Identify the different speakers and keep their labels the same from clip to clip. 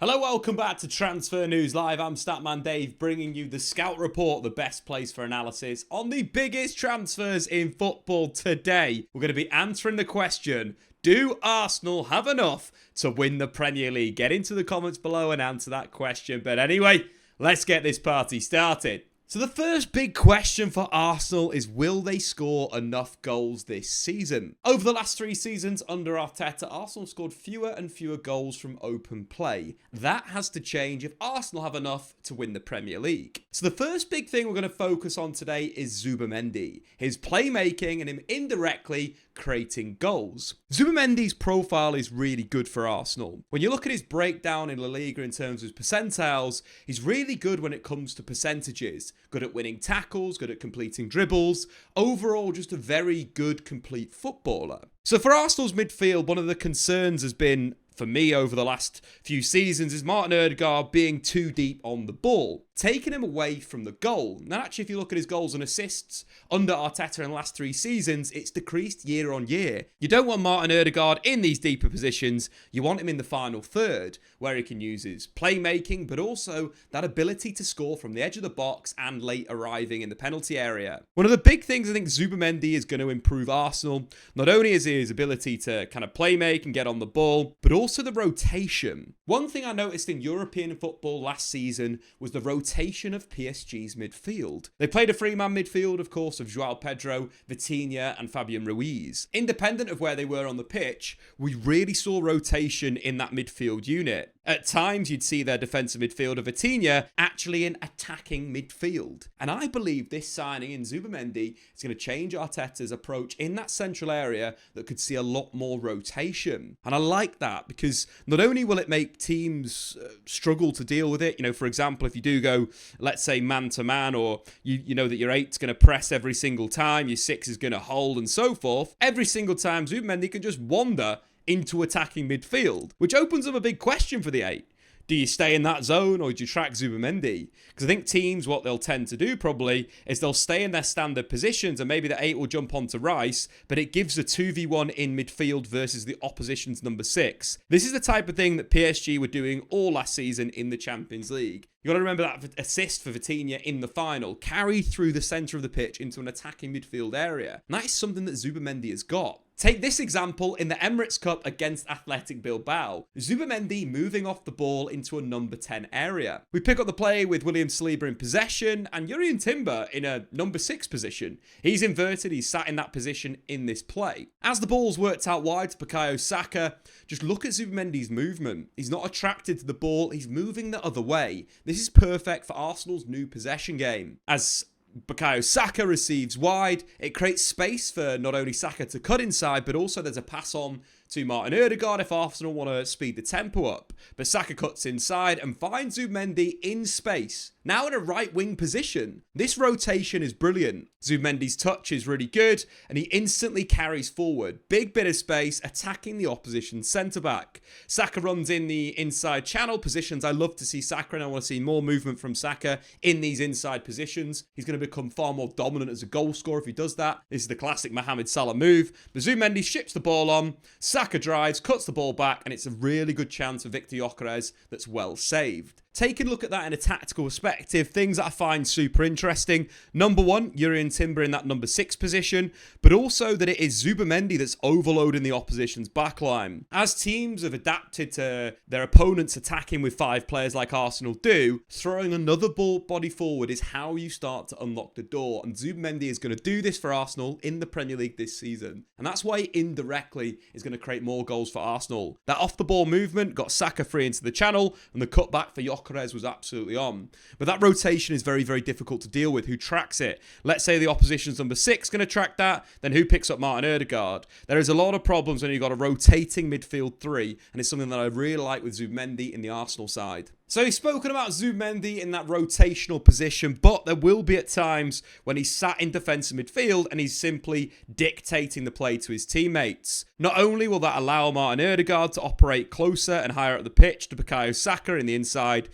Speaker 1: Hello, welcome back to Transfer News Live. I'm Statman Dave, bringing you the Scout Report, the best place for analysis on the biggest transfers in football today. We're going to be answering the question, do Arsenal have enough to win the Premier League? Get into the comments below and answer that question. But anyway, let's get this party started. So the first big question for Arsenal is, will they score enough goals this season? Over the last 3 seasons under Arteta, Arsenal scored fewer and fewer goals from open play. That has to change if Arsenal have enough to win the Premier League. So the first big thing we're going to focus on today is Zubimendi, his playmaking and him indirectly creating goals. Zubimendi's profile is really good for Arsenal. When you look at his breakdown in La Liga in terms of his percentiles, he's really good when it comes to percentages. Good at winning tackles, good at completing dribbles. Overall, just a very good, complete footballer. So for Arsenal's midfield, one of the concerns has been, for me over the last few seasons, is Martin Odegaard being too deep on the ball, taking him away from the goal. Now, actually, if you look at his goals and assists under Arteta in the last 3 seasons, it's decreased year on year. You don't want Martin Odegaard in these deeper positions. You want him in the final third, where he can use his playmaking, but also that ability to score from the edge of the box and late arriving in the penalty area. One of the big things I think Zubimendi is going to improve Arsenal, not only is his ability to kind of playmake and get on the ball, but also the rotation. One thing I noticed in European football last season was the rotation of PSG's midfield. They played a 3-man midfield, of course, of Joao Pedro, Vitinha and Fabian Ruiz. Independent of where they were on the pitch, we really saw rotation in that midfield unit. At times, you'd see their defensive midfielder Vitinha actually in attacking midfield. And I believe this signing in Zubimendi is going to change Arteta's approach in that central area that could see a lot more rotation. And I like that because not only will it make teams struggle to deal with it, for example, if you do go, let's say, man-to-man, or you know that your 8's going to press every single time, your 6 is going to hold and so forth, every single time Zubimendi can just wander into attacking midfield, which opens up a big question for the 8. Do you stay in that zone or do you track Zubimendi? Because I think teams, what they'll tend to do probably is they'll stay in their standard positions and maybe the 8 will jump onto Rice, but it gives a 2v1 in midfield versus the opposition's number 6. This is the type of thing that PSG were doing all last season in the Champions League. You got to remember that assist for Vitinha in the final carried through the centre of the pitch into an attacking midfield area. And that is something that Zubimendi has got. Take this example in the Emirates Cup against Athletic Bilbao. Zubimendi moving off the ball into a number 10 area. We pick up the play with William Saliba in possession and Jurrien Timber in a number 6 position. He's inverted, he's sat in that position in this play. As the ball's worked out wide to Bukayo Saka, just look at Zubimendi's movement. He's not attracted to the ball, he's moving the other way. This is perfect for Arsenal's new possession game. As Bukayo Saka receives wide, it creates space for not only Saka to cut inside, but also there's a pass on to Martin Odegaard if Arsenal want to speed the tempo up. But Saka cuts inside and finds Zubimendi in space, now in a right wing position. This rotation is brilliant. Zubimendi's touch is really good and he instantly carries forward. Big bit of space, attacking the opposition centre-back. Saka runs in the inside channel positions. I love to see Saka and I want to see more movement from Saka in these inside positions. He's going to become far more dominant as a goal scorer if he does that. This is the classic Mohamed Salah move. But Zubimendi ships the ball on. Saka drives, cuts the ball back, and it's a really good chance for Viktor Gyokeres that's well saved. Taking a look at that in a tactical perspective, things that I find super interesting. Number 1, Jurrien Timber in that number 6 position, but also that it is Zubimendi that's overloading the opposition's backline. As teams have adapted to their opponents attacking with 5 players like Arsenal do, throwing another body forward is how you start to unlock the door, and Zubimendi is going to do this for Arsenal in the Premier League this season, and that's why he indirectly is going to create more goals for Arsenal. That off-the-ball movement got Saka free into the channel, and the cutback for Gyokeres was absolutely on. But that rotation is very, very difficult to deal with. Who tracks it? Let's say the opposition's number 6 going to track that, then who picks up Martin Odegaard? There is a lot of problems when you've got a rotating midfield 3, and it's something that I really like with Zubimendi in the Arsenal side. So he's spoken about Zubimendi in that rotational position, but there will be at times when he's sat in defensive midfield and he's simply dictating the play to his teammates. Not only will that allow Martin Odegaard to operate closer and higher up the pitch to Bukayo Saka in the inside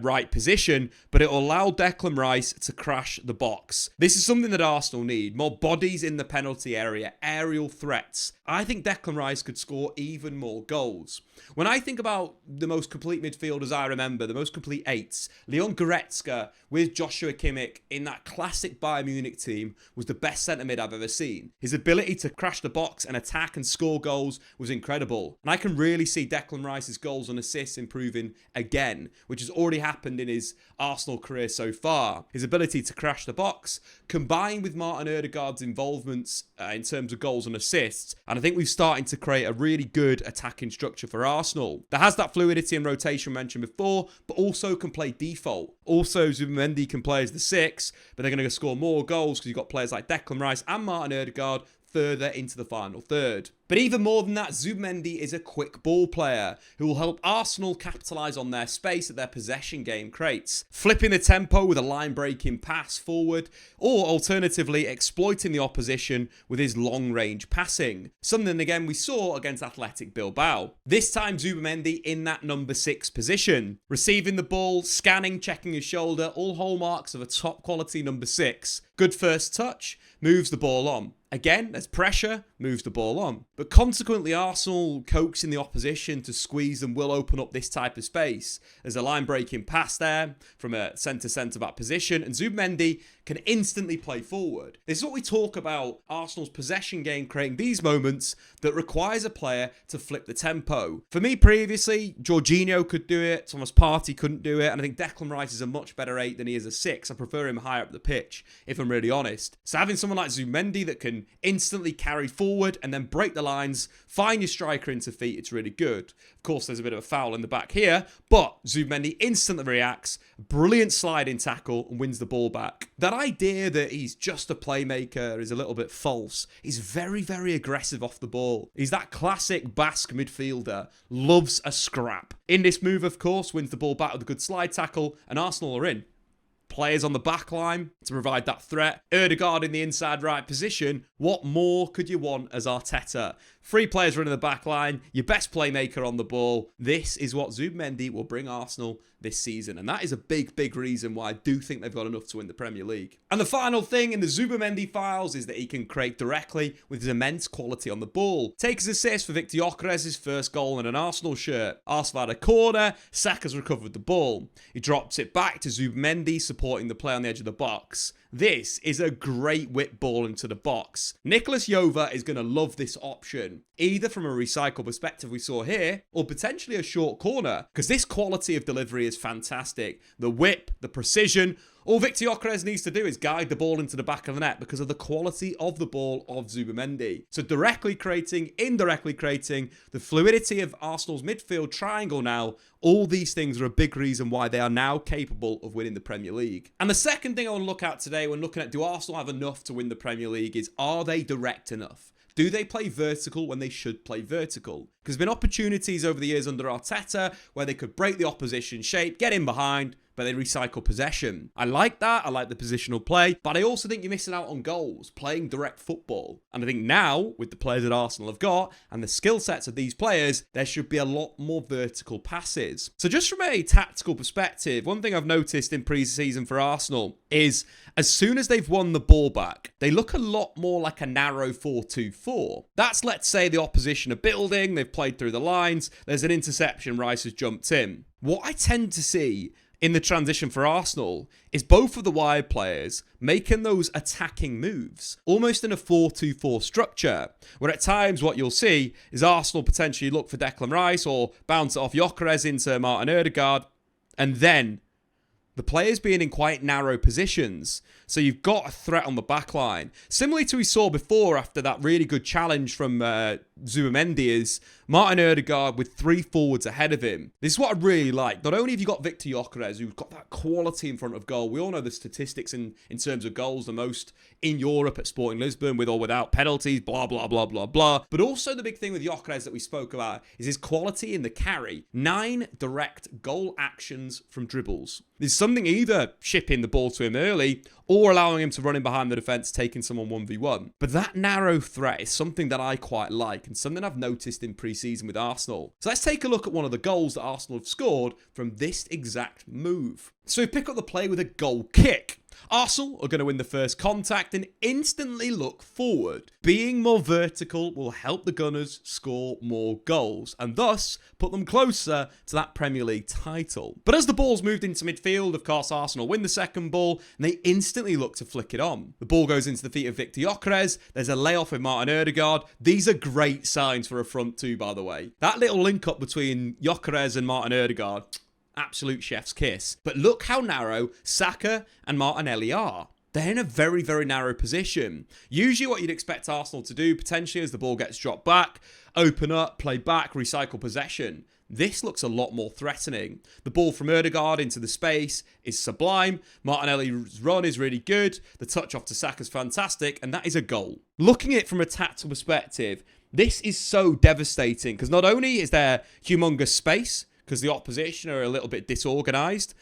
Speaker 1: right position, but it will allow Declan Rice to crash the box. This is something that Arsenal need. More bodies in the penalty area, aerial threats. I think Declan Rice could score even more goals. When I think about the most complete midfielders I remember, the most complete eights, Leon Goretzka with Joshua Kimmich in that classic Bayern Munich team was the best centre mid I've ever seen. His ability to crash the box and attack and score goals was incredible. And I can really see Declan Rice's goals and assists improving again, which has already happened in his Arsenal career so far. His ability to crash the box, combined with Martin Odegaard's involvements in terms of goals and assists, and I think we're starting to create a really good attacking structure for Arsenal that has that fluidity and rotation mentioned before, but also can play default. Also, Zubimendi can play as the 6, but they're going to score more goals because you've got players like Declan Rice and Martin Odegaard further into the final third. But even more than that, Zubimendi is a quick ball player who will help Arsenal capitalise on their space that their possession game creates, flipping the tempo with a line-breaking pass forward, or alternatively exploiting the opposition with his long-range passing. Something again we saw against Athletic Bilbao. This time Zubimendi in that number 6 position, receiving the ball, scanning, checking his shoulder, all hallmarks of a top-quality number 6. Good first touch, moves the ball on. Again, there's pressure, moves the ball on. But consequently, Arsenal coaxing the opposition to squeeze and will open up this type of space. There's a line-breaking pass there from a centre-back position, and Zubimendi can instantly play forward. This is what we talk about, Arsenal's possession game creating these moments that requires a player to flip the tempo. For me, previously, Jorginho could do it, Thomas Partey couldn't do it, and I think Declan Rice is a much better 8 than he is a 6. I prefer him higher up the pitch, if I'm really honest. So having someone like Zubimendi that can instantly carry forward and then break the lines, find your striker into feet, it's really good. Of course, there's a bit of a foul in the back here, but Zubimendi instantly reacts, brilliant sliding tackle, and wins the ball back. That idea that he's just a playmaker is a little bit false. He's very, very aggressive off the ball. He's that classic Basque midfielder, loves a scrap. In this move, of course, wins the ball back with a good slide tackle, and Arsenal are in. Players on the back line to provide that threat. Odegaard in the inside right position. What more could you want as Arteta? 3 players running the back line, your best playmaker on the ball. This is what Zubimendi will bring Arsenal this season. And that is a big, big reason why I do think they've got enough to win the Premier League. And the final thing in the Zubimendi files is that he can create directly with his immense quality on the ball. Take his assist for Viktor Gyokeres' first goal in an Arsenal shirt. Arsenal had a corner, Saka's recovered the ball. He drops it back to Zubimendi, supporting the play on the edge of the box. This is a great whip ball into the box. Nicolas Jova is going to love this option, either from a recycle perspective we saw here, or potentially a short corner, because this quality of delivery is fantastic. The whip, the precision. All Viktor Gyokeres needs to do is guide the ball into the back of the net because of the quality of the ball of Zubimendi. So directly creating, indirectly creating, the fluidity of Arsenal's midfield triangle now, all these things are a big reason why they are now capable of winning the Premier League. And the second thing I want to look at today when looking at do Arsenal have enough to win the Premier League is, are they direct enough? Do they play vertical when they should play vertical? Because there's been opportunities over the years under Arteta where they could break the opposition shape, get in behind, but they recycle possession. I like that. I like the positional play, but I also think you're missing out on goals, playing direct football. And I think now, with the players that Arsenal have got and the skill sets of these players, there should be a lot more vertical passes. So just from a tactical perspective, one thing I've noticed in pre-season for Arsenal is as soon as they've won the ball back, they look a lot more like a narrow 4-2-4. That's, let's say, the opposition are building, they've played through the lines, there's an interception, Rice has jumped in. What I tend to see in the transition for Arsenal is both of the wide players making those attacking moves, almost in a 4-2-4 structure, where at times what you'll see is Arsenal potentially look for Declan Rice or bounce it off Gyokeres into Martin Odegaard, and then the players being in quite narrow positions. So you've got a threat on the back line. Similarly to we saw before after that really good challenge from Zubimendi is Martin Odegaard with 3 forwards ahead of him. This is what I really like. Not only have you got Viktor Gyokeres, who's got that quality in front of goal. We all know the statistics in terms of goals, the most in Europe at Sporting Lisbon, with or without penalties, blah, blah, blah, blah, blah. But also the big thing with Gyokeres that we spoke about is his quality in the carry. 9 direct goal actions from dribbles. There's something either shipping the ball to him early or allowing him to run in behind the defence, taking someone 1v1. But that narrow threat is something that I quite like. and something I've noticed in pre-season with Arsenal. So let's take a look at one of the goals that Arsenal have scored from this exact move. So we pick up the play with a goal kick. Arsenal are going to win the first contact and instantly look forward. Being more vertical will help the Gunners score more goals and thus put them closer to that Premier League title. But as the ball's moved into midfield, of course, Arsenal win the second ball and they instantly look to flick it on. The ball goes into the feet of Viktor Gyokeres. There's a layoff with Martin Odegaard. These are great signs for a front two, by the way. That little link up between Gyokeres and Martin Odegaard, absolute chef's kiss. But look how narrow Saka and Martinelli are. They're in a very, very narrow position. Usually what you'd expect Arsenal to do, potentially as the ball gets dropped back, open up, play back, recycle possession. This looks a lot more threatening. The ball from Odegaard into the space is sublime. Martinelli's run is really good. The touch off to Saka is fantastic, and that is a goal. Looking at it from a tactical perspective, this is so devastating because not only is there humongous space, because the opposition are a little bit disorganised,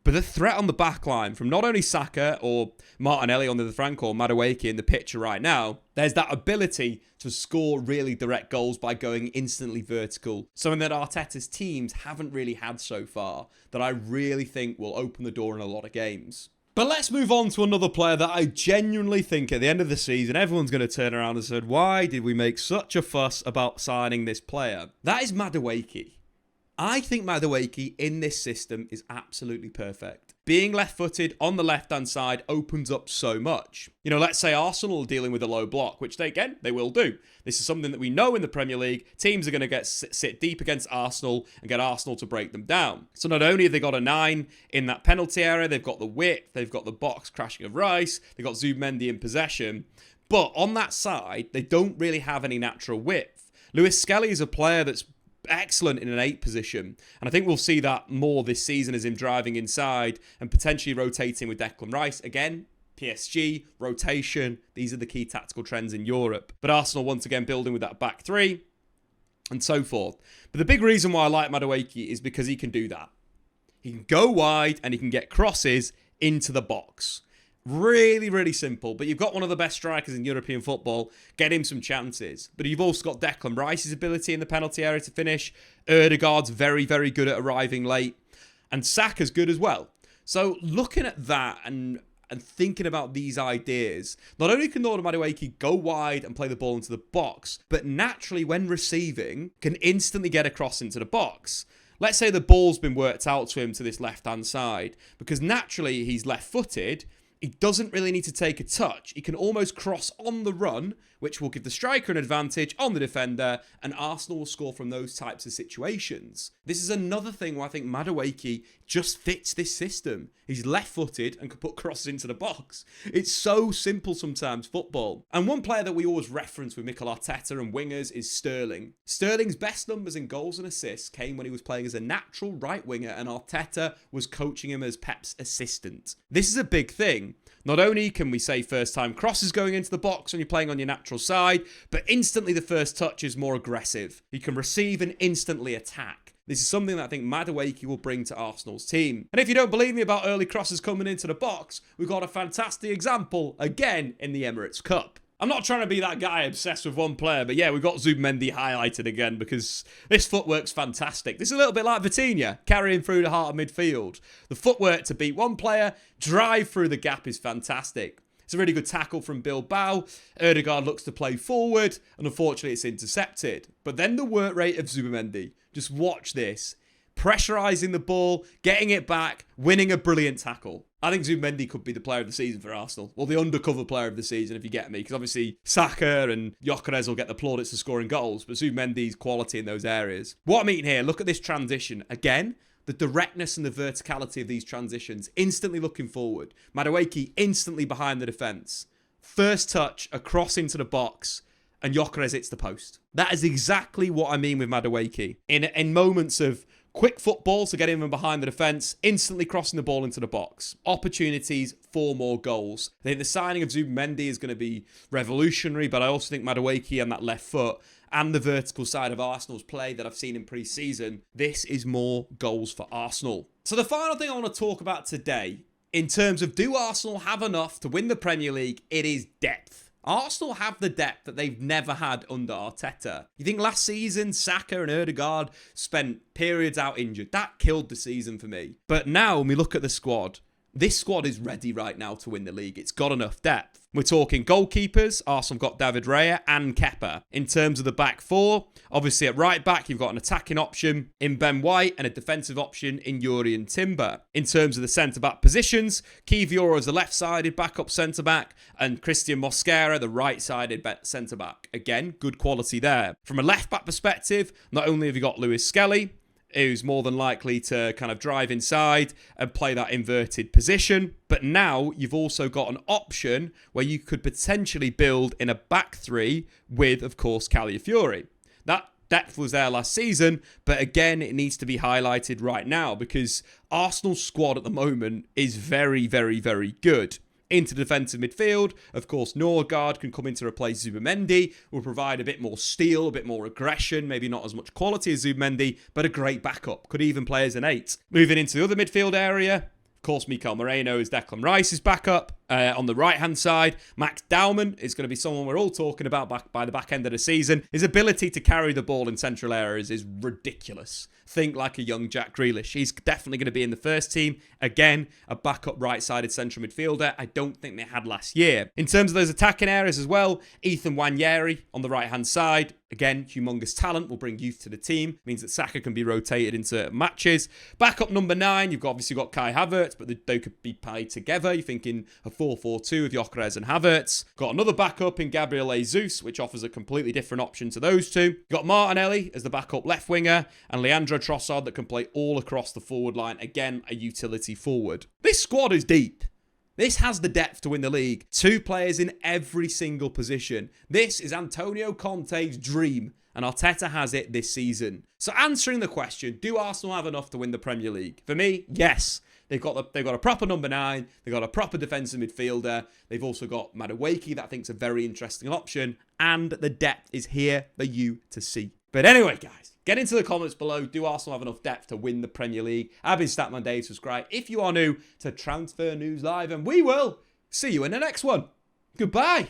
Speaker 1: but the threat on the back line from not only Saka or Martinelli on the flank or Madueke in the picture right now, there's that ability to score really direct goals by going instantly vertical. Something that Arteta's teams haven't really had so far that I really think will open the door in a lot of games. But let's move on to another player that I genuinely think at the end of the season, everyone's going to turn around and say, why did we make such a fuss about signing this player? That is Madueke. I think Madueke in this system is absolutely perfect. Being left-footed on the left-hand side opens up so much. You know, let's say Arsenal are dealing with a low block, which they will do. This is something that we know in the Premier League. Teams are going to sit deep against Arsenal and get Arsenal to break them down. So not only have they got a 9 in that penalty area, they've got the width, they've got the box crashing of Rice, they've got Zubimendi in possession. But on that side, they don't really have any natural width. Lewis Skelly is a player that's excellent in an 8 position, and I think we'll see that more this season as him driving inside and potentially rotating with Declan Rice. Again, PSG, rotation, these are the key tactical trends in Europe. But Arsenal once again building with that back 3 and so forth. But the big reason why I like Madueke is because he can do that. He can go wide and he can get crosses into the box. Really, really simple. But you've got one of the best strikers in European football. Get him some chances. But you've also got Declan Rice's ability in the penalty area to finish. Odegaard's very, very good at arriving late. And Saka's good as well. So looking at that and thinking about these ideas, not only can Noni Madueke go wide and play the ball into the box, but naturally when receiving, can instantly get across into the box. Let's say the ball's been worked out to him to this left-hand side. Because naturally he's left-footed, he doesn't really need to take a touch. He can almost cross on the run, which will give the striker an advantage on the defender, and Arsenal will score from those types of situations. This is another thing where I think Madueke just fits this system. He's left-footed and can put crosses into the box. It's so simple sometimes, football. And one player that we always reference with Mikel Arteta and wingers is Sterling. Sterling's best numbers in goals and assists came when he was playing as a natural right winger and Arteta was coaching him as Pep's assistant. This is a big thing. Not only can we say first-time crosses going into the box when you're playing on your natural side, but instantly the first touch is more aggressive. He can receive and instantly attack. This is something that I think Madueke will bring to Arsenal's team. And if you don't believe me about early crosses coming into the box, we've got a fantastic example again in the Emirates Cup. I'm not trying to be that guy obsessed with one player, but yeah, we've got Zubimendi highlighted again because this footwork's fantastic. This is a little bit like Vitinha, carrying through the heart of midfield. The footwork to beat one player, drive through the gap is fantastic. It's a really good tackle from Bilbao. Odegaard looks to play forward, and unfortunately it's intercepted. But then the work rate of Zubimendi. Just watch this. Pressurising the ball, getting it back, winning a brilliant tackle. I think Zubimendi could be the player of the season for Arsenal. Well, the undercover player of the season, if you get me. Because obviously Saka and Gyokeres will get the plaudits for scoring goals. But Zubimendi's quality in those areas. What I mean here, look at this transition. Again, the directness and the verticality of these transitions. Instantly looking forward. Madueke instantly behind the defence. First touch, across into the box. And Gyokeres hits the post. That is exactly what I mean with Madueke. In moments of quick football to get him behind the defence, instantly crossing the ball into the box. Opportunities for more goals. I think the signing of Zubimendi is going to be revolutionary, but I also think Madueke and that left foot and the vertical side of Arsenal's play that I've seen in pre-season, this is more goals for Arsenal. So the final thing I want to talk about today, in terms of do Arsenal have enough to win the Premier League, it is depth. Arsenal have the depth that they've never had under Arteta. You think last season, Saka and Norgaard spent periods out injured. That killed the season for me. But now, when we look at the squad, this squad is ready right now to win the league. It's got enough depth. We're talking goalkeepers. Arsenal have got David Raya and Kepa. In terms of the back four, obviously at right back, you've got an attacking option in Ben White and a defensive option in Yuri and Timber. In terms of the centre-back positions, Kivior is the left-sided backup centre-back and Christian Mosquera, the right-sided centre-back. Again, good quality there. From a left-back perspective, not only have you got Lewis Skelly, who's more than likely to kind of drive inside and play that inverted position. But now you've also got an option where you could potentially build in a back three with, of course, Calafiori. That depth was there last season, but again, it needs to be highlighted right now because Arsenal's squad at the moment is very, very, very good. Into defensive midfield, of course, Norgaard can come in to replace Zubimendi, will provide a bit more steel, a bit more aggression, maybe not as much quality as Zubimendi, but a great backup. Could even play as an 8. Moving into the other midfield area, of course, Mikel Moreno is Declan Rice's backup. On the right-hand side, Max Dowman is going to be someone we're all talking about by the back end of the season. His ability to carry the ball in central areas is ridiculous. Think like a young Jack Grealish. He's definitely going to be in the first team. Again, a backup right-sided central midfielder. I don't think they had last year. In terms of those attacking areas as well, Ethan Nwaneri on the right-hand side. Again, humongous talent will bring youth to the team. Means that Saka can be rotated into matches. Backup number 9, you've obviously got Kai Havertz, but they could be played together. You're thinking a 4-4-2 with Gyokeres and Havertz. Got another backup in Gabriel Jesus, which offers a completely different option to those two. You've got Martinelli as the backup left winger, and Leandro Trossard that can play all across the forward line. Again, a utility forward. This squad is deep. This has the depth to win the league. 2 players in every single position. This is Antonio Conte's dream, and Arteta has it this season. So answering the question, do Arsenal have enough to win the Premier League? For me, yes. They've got a proper number 9. They've got a proper defensive midfielder. They've also got Madueke that I think is a very interesting option. And the depth is here for you to see. But anyway, guys, get into the comments below. Do Arsenal have enough depth to win the Premier League? I've been Statman Dave. Subscribe if you are new to Transfer News Live. And we will see you in the next one. Goodbye.